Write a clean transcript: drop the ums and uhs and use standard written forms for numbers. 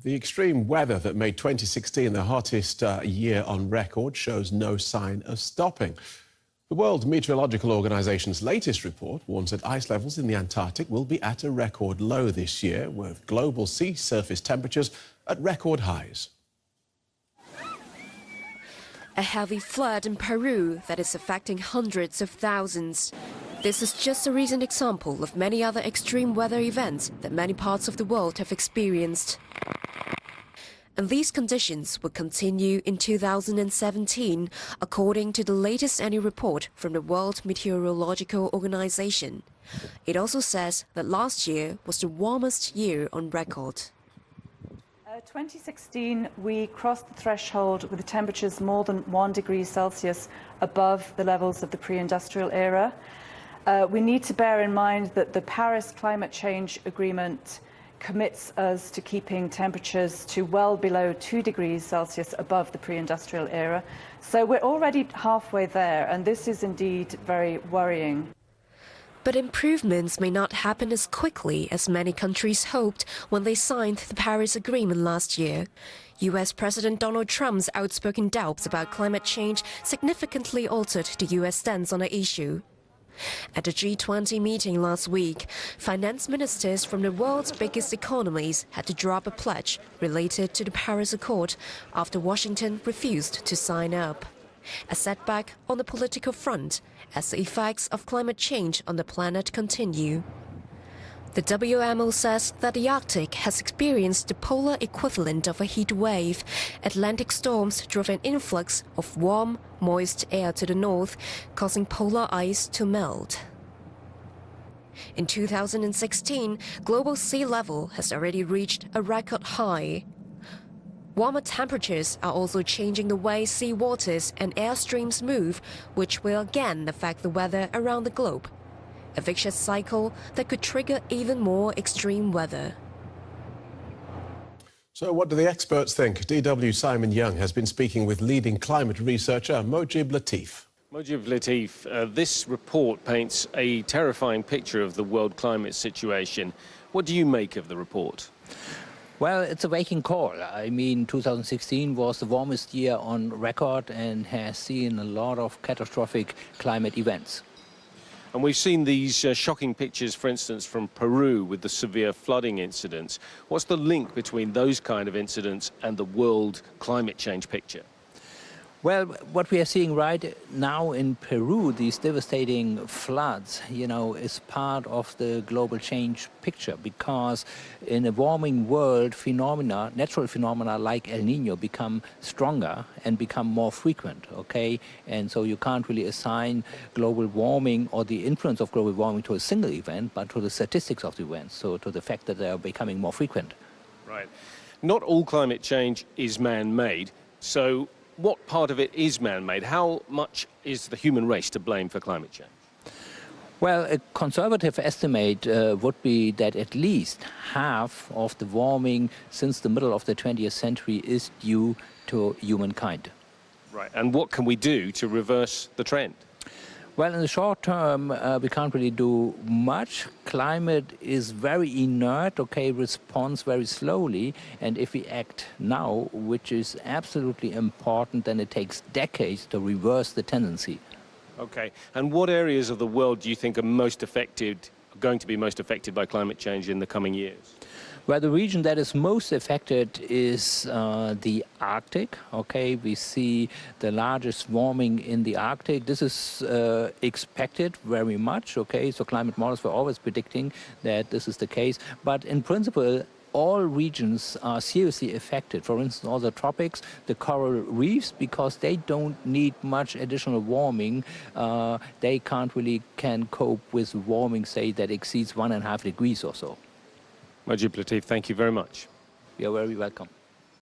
The extreme weather that made 2016 the hottest year on record shows no sign of stopping. The World Meteorological Organization's latest report warns that ice levels in the Antarctic will be at a record low this year, with global sea surface temperatures at record highs. A heavy flood in Peru that is affecting hundreds of thousands. This is just a recent example of many other extreme weather events that many parts of the world have experienced. And these conditions will continue in 2017, according to the latest annual report from the World Meteorological Organization. It also says that last year was the warmest year on record. 2016, we crossed the threshold with the temperatures more than 1 degree Celsius above the levels of the pre-industrial era. We need to bear in mind that the Paris Climate Change Agreement commits us to keeping temperatures to well below 2 degrees Celsius above the pre-industrial era. So we're already halfway there, and this is indeed very worrying. But improvements may not happen as quickly as many countries hoped when they signed the Paris Agreement last year. US President Donald Trump's outspoken doubts about climate change significantly altered the US stance on the issue. At the G20 meeting last week, finance ministers from the world's biggest economies had to drop a pledge related to the Paris Accord after Washington refused to sign up. A setback on the political front as the effects of climate change on the planet continue. The WMO says that the Arctic has experienced the polar equivalent of a heat wave. Atlantic storms drove an influx of warm, moist air to the north, causing polar ice to melt. In 2016, global sea level has already reached a record high. Warmer temperatures are also changing the way sea waters and air streams move, which will again affect the weather around the globe. A vicious cycle that could trigger even more extreme weather. So what do the experts think? DW Simon Young has been speaking with leading climate researcher Mojib Latif. Mojib Latif, this report paints a terrifying picture of the world climate situation. What do you make of the report? Well, it's a waking call. I mean, 2016 was the warmest year on record and has seen a lot of catastrophic climate events. And we've seen these shocking pictures, for instance, from Peru with the severe flooding incidents. What's the link between those kind of incidents and the world climate change picture? Well, what we are seeing right now in Peru, these devastating floods, is part of the global change picture, because in a warming world, natural phenomena like El Nino become stronger and become more frequent, okay? And so you can't really assign global warming or the influence of global warming to a single event, but to the statistics of the events, so to the fact that they are becoming more frequent. Right. Not all climate change is man-made, so what part of it is man-made? How much is the human race to blame for climate change? Well, a conservative estimate would be that at least half of the warming since the middle of the 20th century is due to humankind. Right, and what can we do to reverse the trend? Well, in the short term, we can't really do much. Climate is very inert, okay, responds very slowly. And if we act now, which is absolutely important, then it takes decades to reverse the tendency. Okay, and what areas of the world do you think are going to be most affected by climate change in the coming years? Well, the region that is most affected is the Arctic. Okay, we see the largest warming in the Arctic. This is expected very much. Okay, so climate models were always predicting that this is the case. But in principle, all regions are seriously affected. For instance, all the tropics, the coral reefs, because they don't need much additional warming. They can cope with warming, say, that exceeds 1.5 degrees or so. Mojib Latif, thank you very much. You're very welcome.